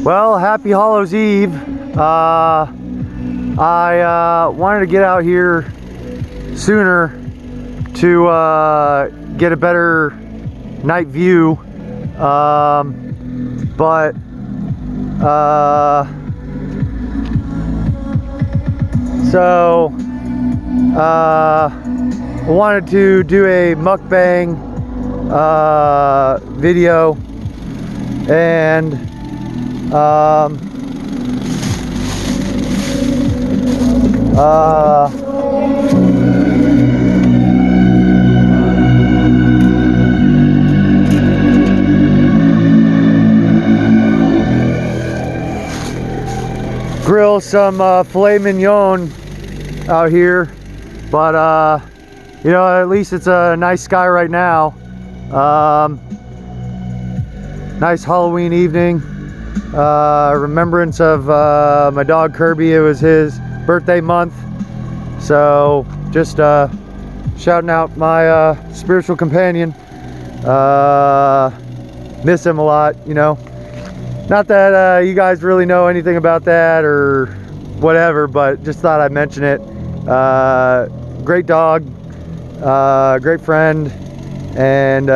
Well, happy Hallows Eve. I wanted to get out here sooner to get a better night view, but so I wanted to do a mukbang video, and grill some filet mignon out here, but you know, at least it's a nice sky right now. Nice Halloween evening. Remembrance of my dog Kirby. It was his birthday month, so just shouting out my spiritual companion. Miss him a lot, you know. Not that you guys really know anything about that or whatever, but just thought I'd mention it. Great dog, great friend, and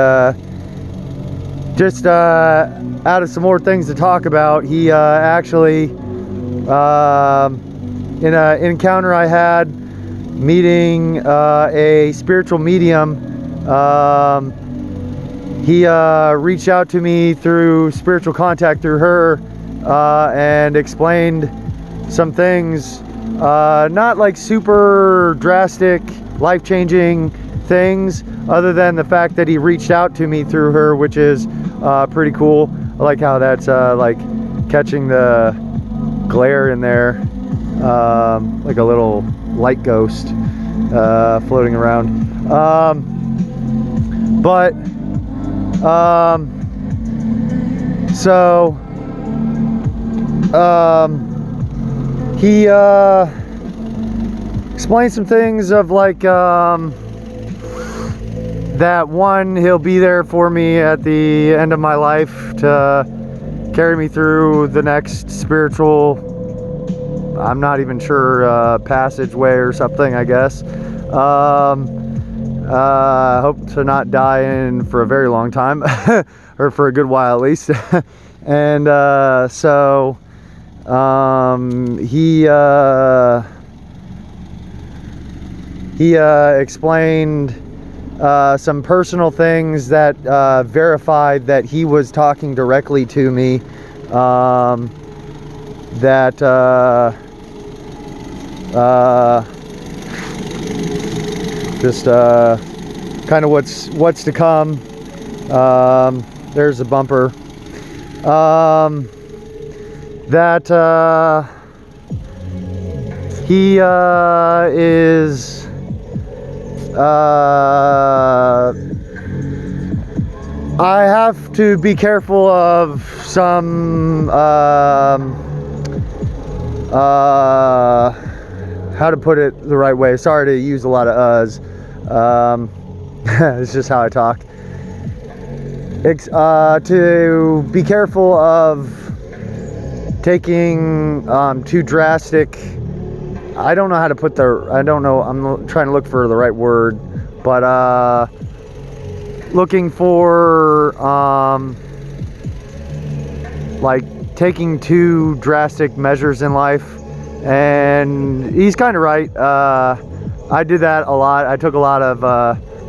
just out of some more things to talk about, he actually, in an encounter I had meeting a spiritual medium, he reached out to me through spiritual contact through her, and explained some things, not like super drastic, life-changing things, other than the fact that he reached out to me through her, which is pretty cool. I like how that's like catching the glare in there, like a little light ghost floating around. So he explained some things of like that one, he'll be there for me at the end of my life to carry me through the next spiritual, I'm not even sure, passageway or something, I guess. Hope to not die in for a very long time, or for a good while at least. And so he explained some personal things that verified that he was talking directly to me, that just kind of what's to come. There's a bumper. That he is I have to be careful of some how to put it the right way. Sorry to use a lot of uhs. It's just how I talk. To be careful of taking too drastic, I don't know how to put I don't know, I'm trying to look for the right word, but looking for like taking too drastic measures in life. And he's kind of right. I did that a lot. I took a lot of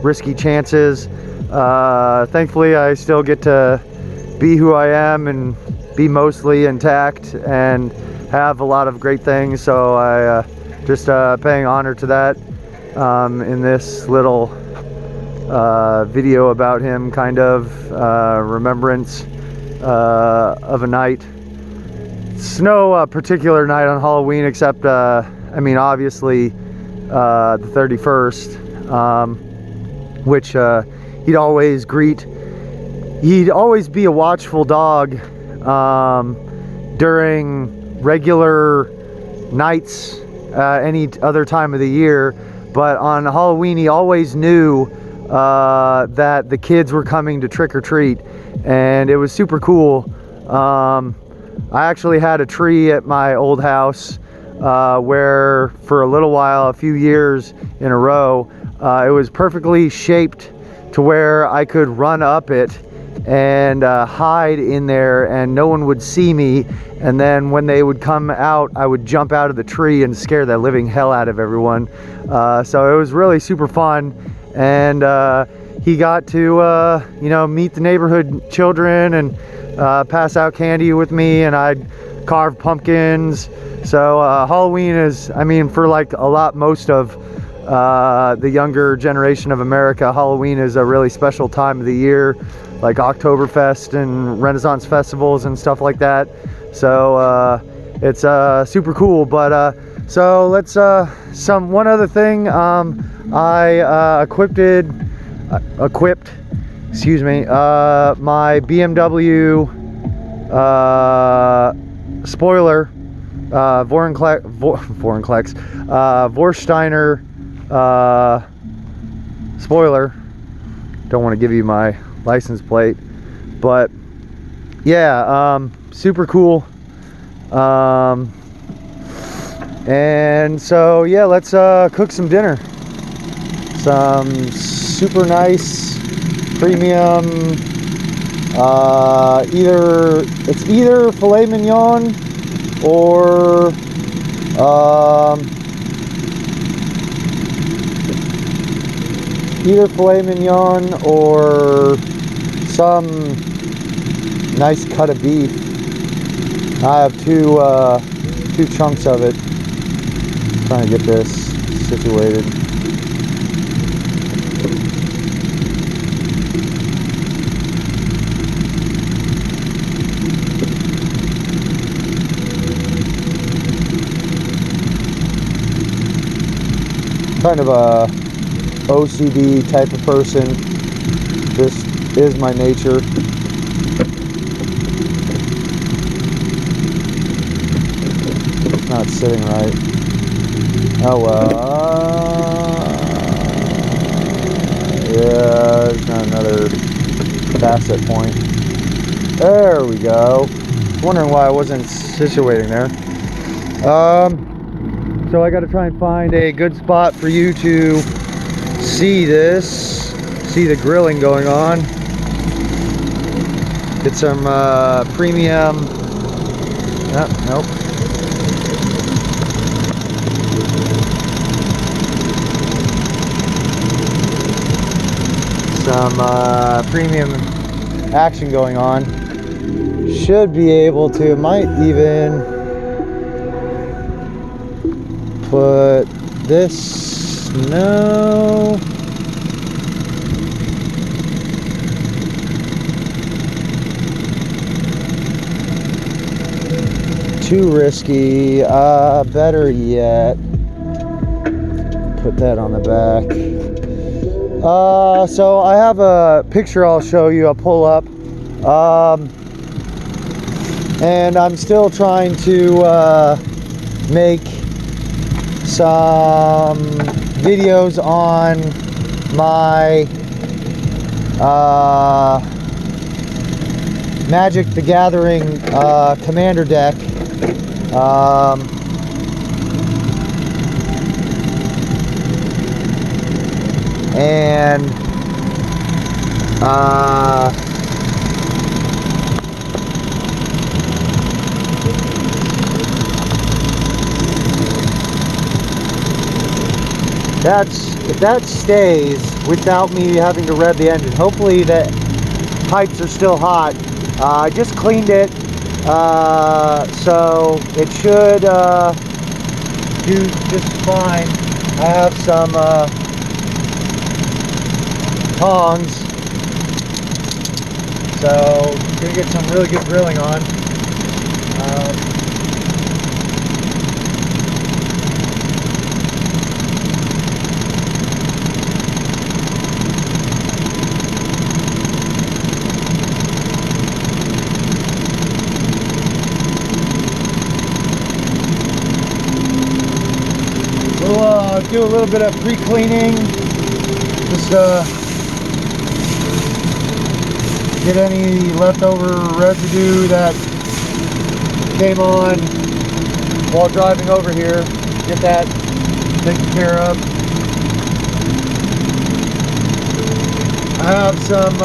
risky chances. Thankfully, I still get to be who I am and be mostly intact and have a lot of great things. So I just paying honor to that in this little video about him, kind of remembrance of a night. It's no particular night on Halloween, except I mean, obviously the 31st, which he'd always be a watchful dog during regular nights, any other time of the year, but on Halloween he always knew that the kids were coming to trick or treat, and it was super cool. I actually had a tree at my old house where for a little while, a few years in a row, it was perfectly shaped to where I could run up it and hide in there and no one would see me. And then when they would come out, I would jump out of the tree and scare the living hell out of everyone. So it was really super fun. And he got to, you know, meet the neighborhood children and pass out candy with me, and I'd carve pumpkins. So Halloween is, I mean, for like most of the younger generation of America, Halloween is a really special time of the year, like Oktoberfest and Renaissance festivals and stuff like that. So it's super cool. But so let's one other thing. I equipped excuse me, my BMW spoiler, Vorsteiner spoiler. Don't want to give you my license plate, but yeah, super cool. And so yeah, let's cook some dinner. Some super nice premium, either filet mignon or some nice cut of beef. I have two chunks of it. Trying to get this situated. Kind of a OCD type of person. This is my nature. It's not sitting right. Oh well. Yeah, there's not another facet point. There we go. Wondering why I wasn't situating there. So I got to try and find a good spot for you to see the grilling going on. Get some premium. Nope. Some premium action going on. Should be able to, might even put this, no. Too risky. Better yet, put that on the back. So I have a picture I'll show you, I'll pull up. And I'm still trying to make some videos on my Magic the Gathering commander deck. And if that stays without me having to rev the engine. Hopefully the pipes are still hot. I just cleaned it, so it should do just fine. I have some tongs, so gonna get some really good grilling on. We'll do a little bit of pre-cleaning, just get any leftover residue that came on while driving over here. Get that taken care of. I have some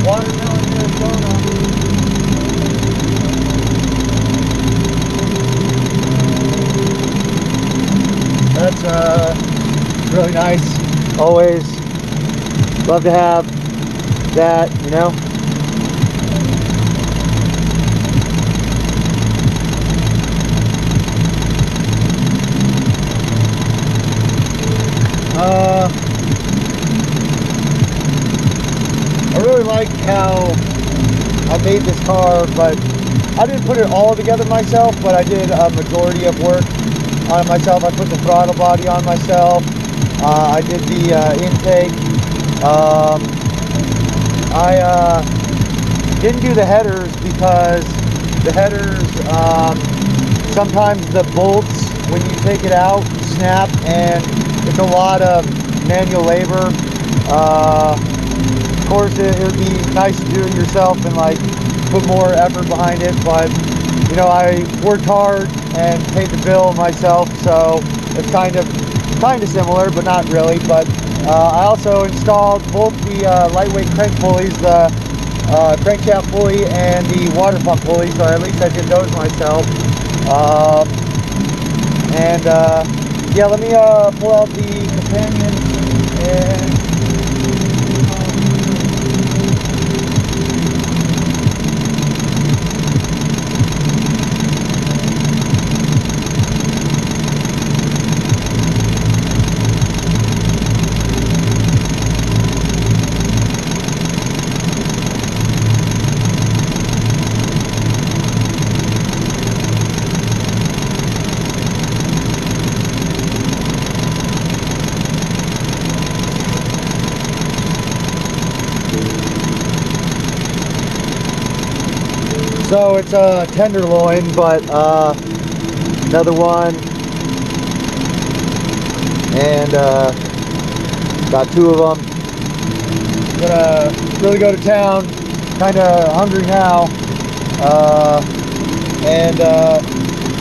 watermelon Arizona. That's really nice. Always love to have that, you know. I really like how I made this car, but I didn't put it all together myself, but I did a majority of work on it myself. I put the throttle body on myself. I did the intake. I didn't do the headers because the headers, sometimes the bolts, when you take it out, snap, and it's a lot of manual labor. Of course, it would be nice to do it yourself and like put more effort behind it, but you know, I worked hard and paid the bill myself, so it's kind of similar, but not really. But I also installed both the lightweight crank pulleys, the crankshaft pulley and the water pump pulley, so at least I did those myself. Yeah, let me pull out the companion and so it's a tenderloin, but another one, and got two of them. Gonna really go to town. Kind of hungry now,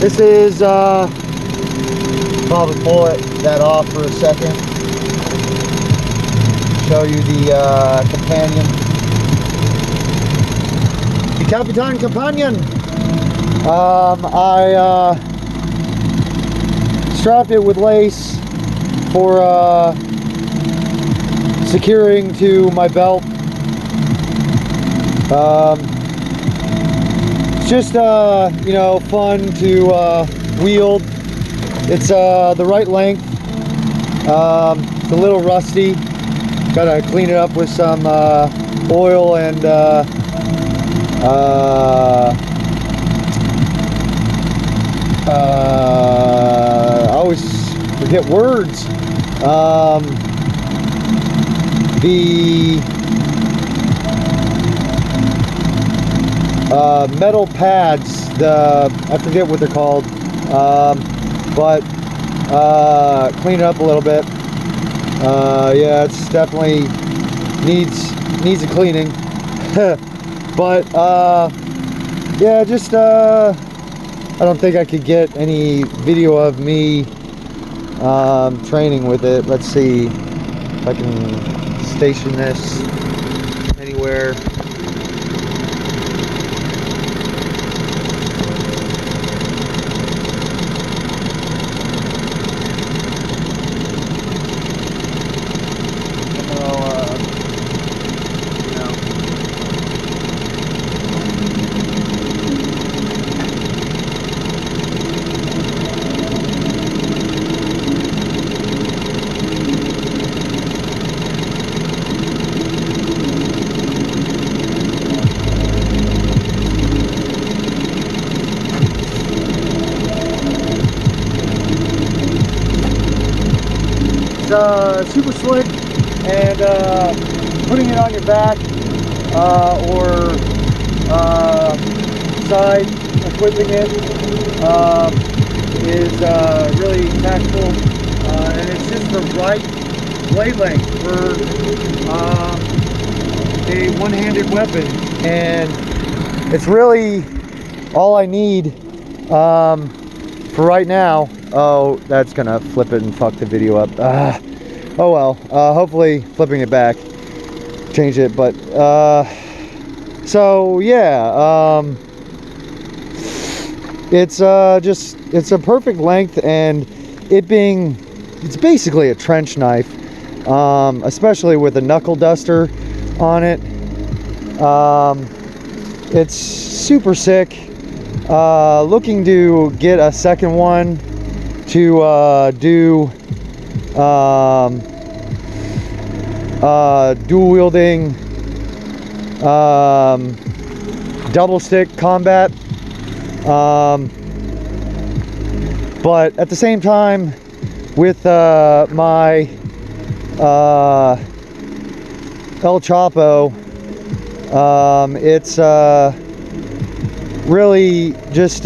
this is probably pull that off for a second. Show you the companion. Capitan Companion. I strapped it with lace for securing to my belt. It's just you know, fun to wield. It's the right length. It's a little rusty. Gotta clean it up with some oil and I always forget words. The metal pads, I forget what they're called, but clean it up a little bit. Yeah, it's definitely needs a cleaning. But yeah, just I don't think I could get any video of me training with it. Let's see if I can station this anywhere. It's super slick, and putting it on your back or side, equipping it is really tactful, and it's just the right blade length for a one-handed weapon, and it's really all I need for right now. Oh, that's gonna flip it and fuck the video up. Oh well, hopefully flipping it back changed it, but so yeah, it's a perfect length, and it's basically a trench knife, especially with a knuckle duster on it. It's super sick. Looking to get a second one to do dual wielding double stick combat, but at the same time with my El Chapo, it's really just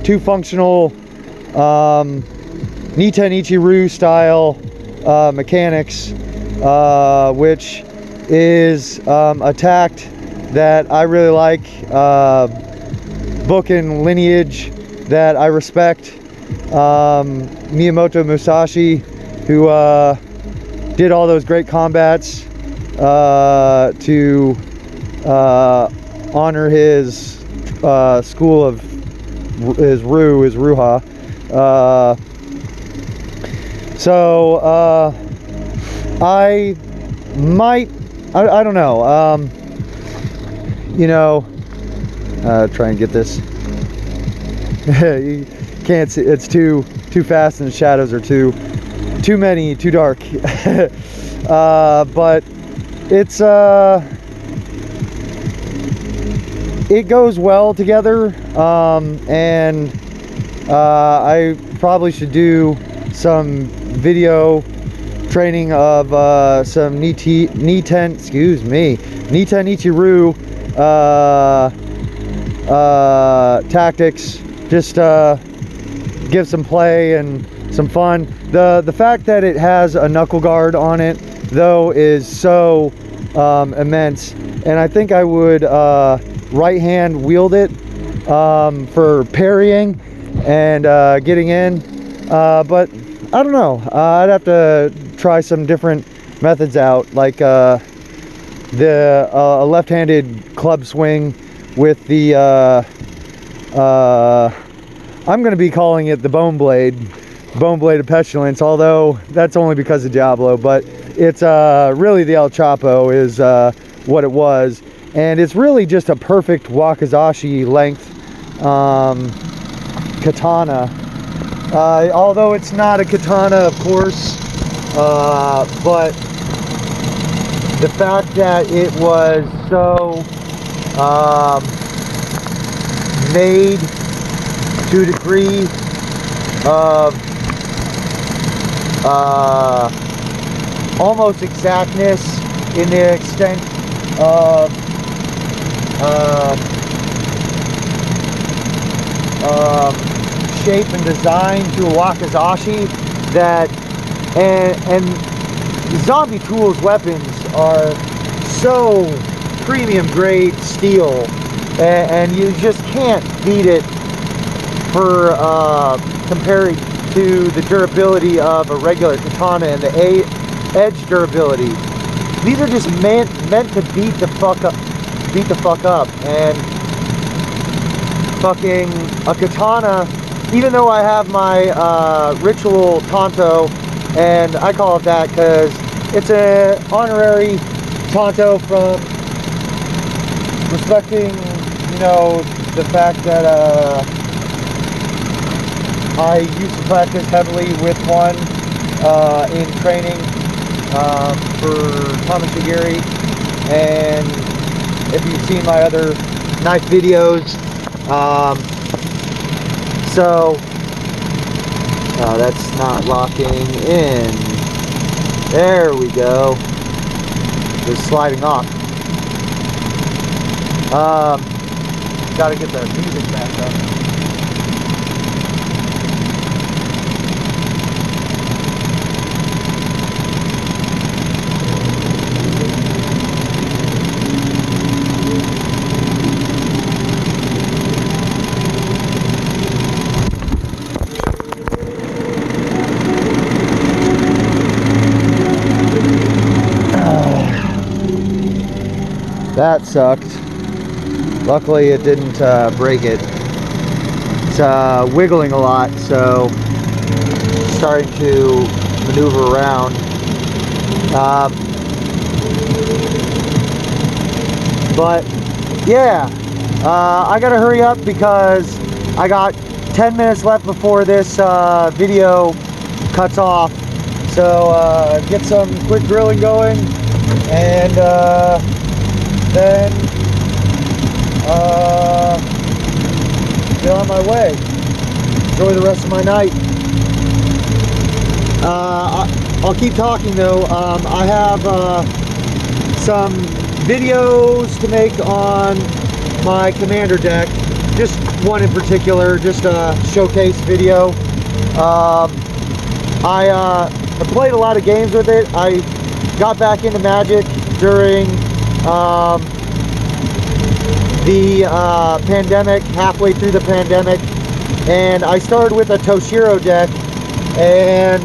two functional Niten Ichiru style mechanics, which is a tact that I really like, book and lineage that I respect. Miyamoto Musashi, who did all those great combats to honor his school of his Ruha. So I don't know, you know, try and get this. You can't see, it's too fast and the shadows are too many, too dark. But it's it goes well together, and I probably should do some video training of some Niten Ichiru tactics, just give some play and some fun. The fact that it has a knuckle guard on it though is so immense, and I think I would right hand wield it for parrying and getting in, but I don't know, I'd have to try some different methods out, like a left-handed club swing with the I'm going to be calling it the bone blade of petulance, although that's only because of Diablo, but it's really the El Chapo is what it was, and it's really just a perfect wakizashi length katana, although it's not a katana, of course, but the fact that it was so made to a degree of almost exactness in the extent of shape and design to a wakizashi, that and Zombie Tools weapons are so premium grade steel, and you just can't beat it for comparing to the durability of a regular katana and the edge durability. These are just meant to beat the fuck up, and fucking a katana, even though I have my ritual tanto, and I call it that because it's an honorary tanto from respecting, you know, the fact that I used to practice heavily with one in training for Tamashigiri, and if you've seen my other knife videos, so that's not locking in. There we go. It's sliding off. Got to get the music back up. That sucked. Luckily it didn't break it. It's wiggling a lot, so starting to maneuver around. But yeah, I gotta hurry up because I got 10 minutes left before this video cuts off. So get some quick grilling going, and then get on my way. Enjoy the rest of my night. I'll keep talking though. I have some videos to make on my commander deck. Just one in particular, just a showcase video. I played a lot of games with it. I got back into Magic during the pandemic, halfway through the pandemic, and I started with a Toshiro deck, and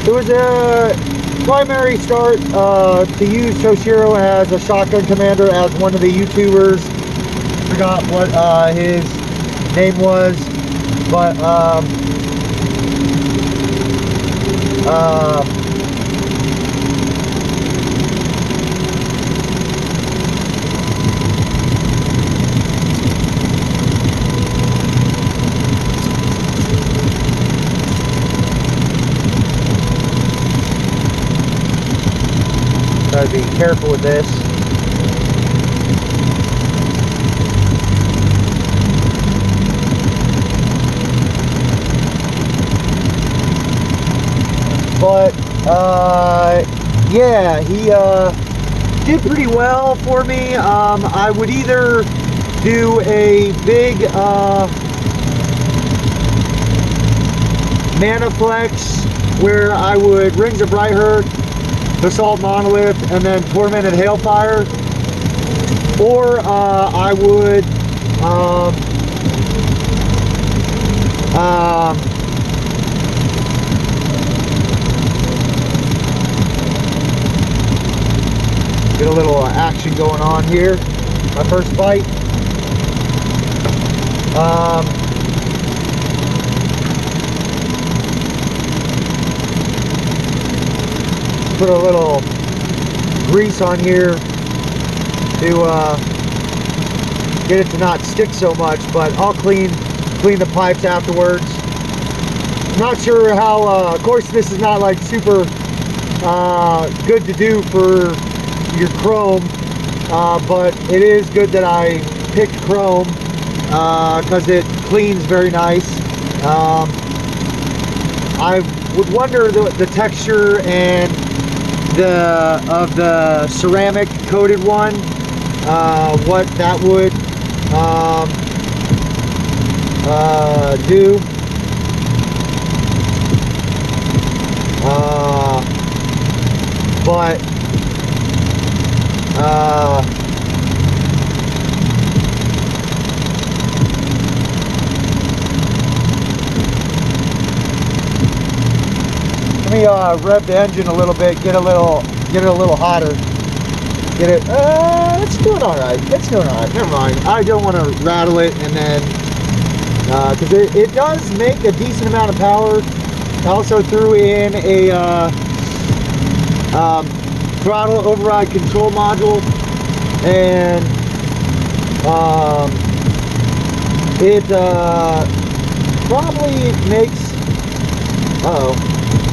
it was a primary start to use Toshiro as a shotgun commander as one of the YouTubers. Forgot what his name was, but gotta be careful with this. But yeah, he did pretty well for me. I would either do a big mana flex where I would Rings of Brightheart, Assault Monolith, and then Tormented Hailfire, or I would get a little action going on here. My first fight. Put a little grease on here to get it to not stick so much, but I'll clean the pipes afterwards. I'm not sure how, of course this is not like super good to do for your chrome, but it is good that I picked chrome because it cleans very nice. I would wonder the texture and of the ceramic coated one, what that would do. But let me rev the engine a little bit, get it a little hotter. Get it. It's doing all right. It's doing all right. Never mind. I don't want to rattle it, and then because it does make a decent amount of power. I also threw in a throttle override control module, and it probably makes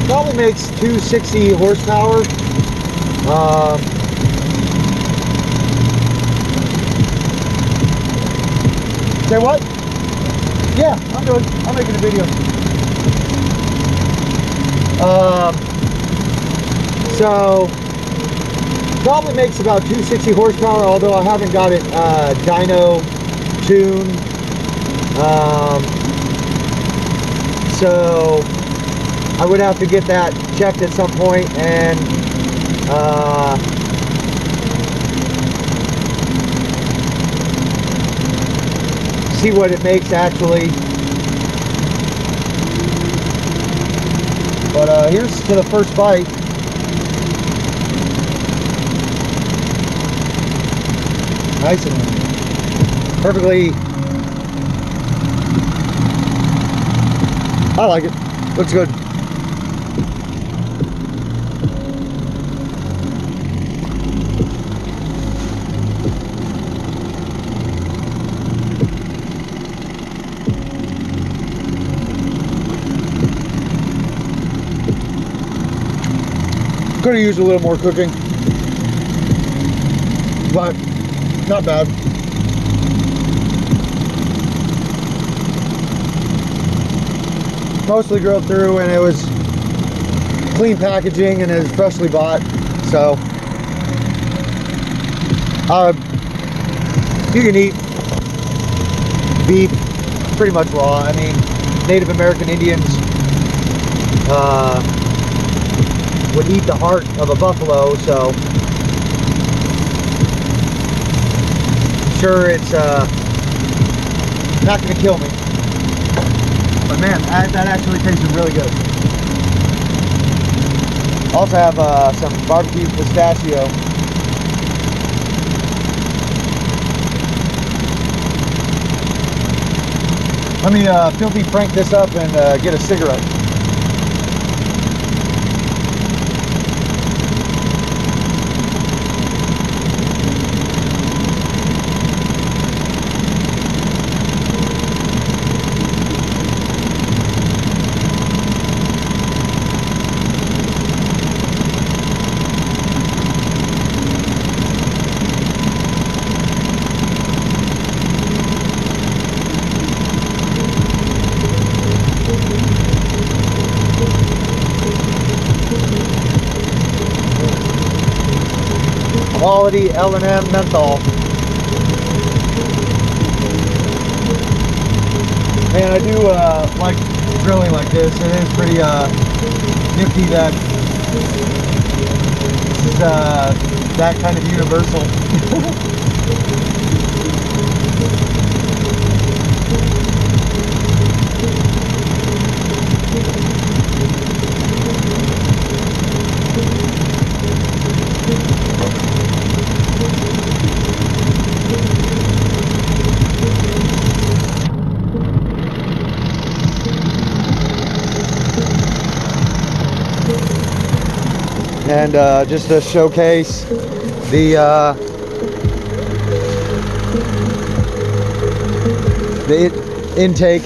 probably makes 260 horsepower. Say what? Yeah, I'm making a video. So probably makes about 260 horsepower, although I haven't got it dyno tuned. So I would have to get that checked at some point and see what it makes actually. But here's to the first bite. Nice and perfectly. I like it. Looks good. Could have used a little more cooking, but not bad. Mostly grilled through, and it was clean packaging and it was freshly bought. So you can eat beef pretty much raw. I mean, Native American Indians would eat the heart of a buffalo, so I'm sure it's not going to kill me. But man, that actually tasted really good. Also have some barbecue pistachio. Let me filthy crank this up and get a cigarette. Quality L&M menthol. Man, I do like grilling like this. It is pretty nifty that this is that kind of universal. And just to showcase the intake.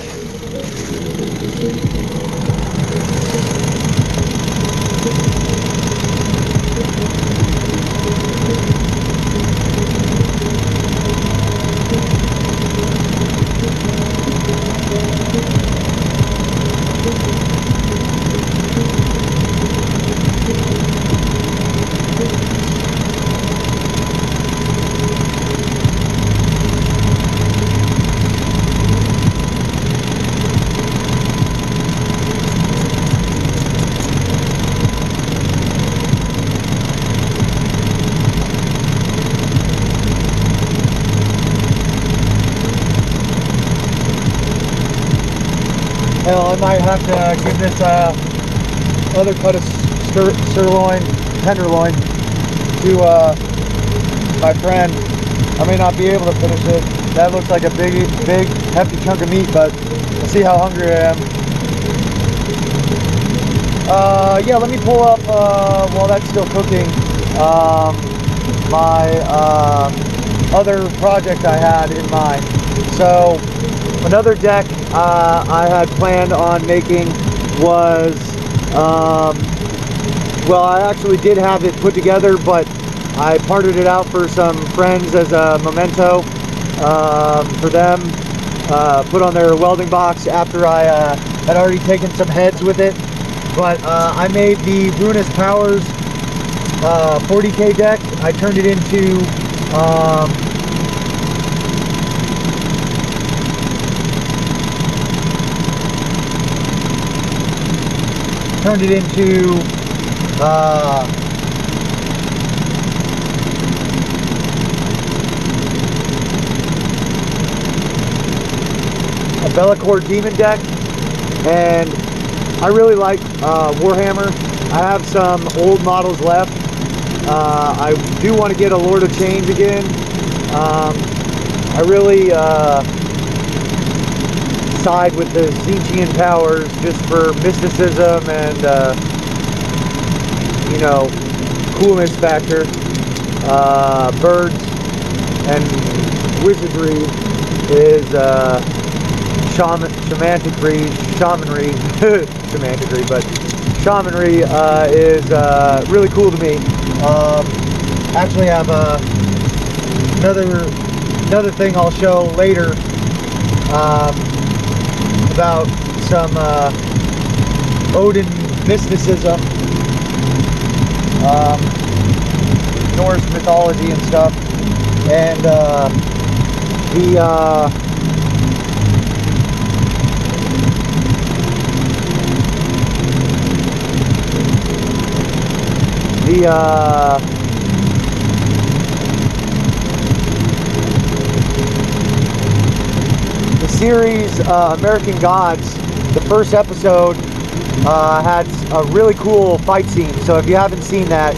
Hell, I might have to give this other cut of sirloin, tenderloin, to my friend. I may not be able to finish it. That looks like a big, hefty chunk of meat, but we'll see how hungry I am. Yeah, let me pull up, while that's still cooking, my other project I had in mind. So, another deck I had planned on making was, well, I actually did have it put together, but I parted it out for some friends as a memento for them, put on their welding box after I had already taken some heads with it. But I made the Ruinous Powers 40K deck. I turned it into turned it into a Bellicor Demon deck, and I really like Warhammer. I have some old models left. I do want to get a Lord of Change again. I really side with the Tzeentchian powers just for mysticism and you know, coolness factor. Birds and wizardry is shamanry, semanticry, but shamanry is really cool to me. Actually, I have another thing I'll show later about some Odin mysticism, Norse mythology and stuff, and the series American Gods, the first episode had a really cool fight scene. So if you haven't seen that,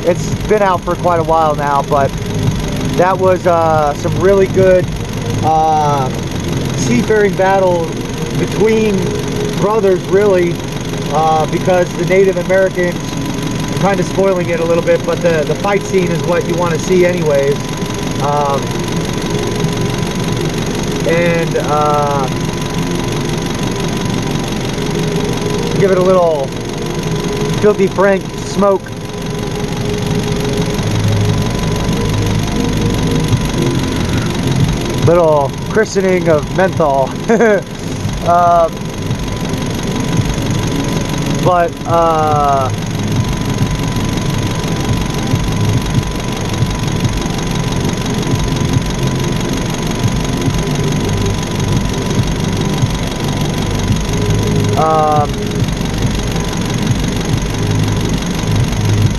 it's been out for quite a while now, but that was some really good seafaring battle between brothers, really, because the Native Americans, I'm kind of spoiling it a little bit, but the fight scene is what you want to see anyways. And give it a little Filthy Frank smoke. Little christening of menthol. But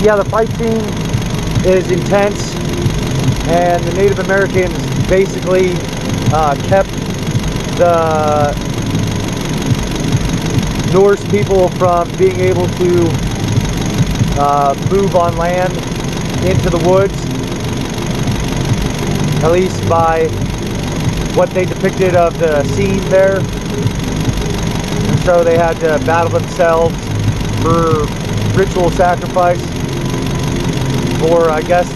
yeah, the fight scene is intense, and the Native Americans basically kept the Norse people from being able to move on land into the woods, at least by what they depicted of the scene there. And so they had to battle themselves for ritual sacrifice, or I guess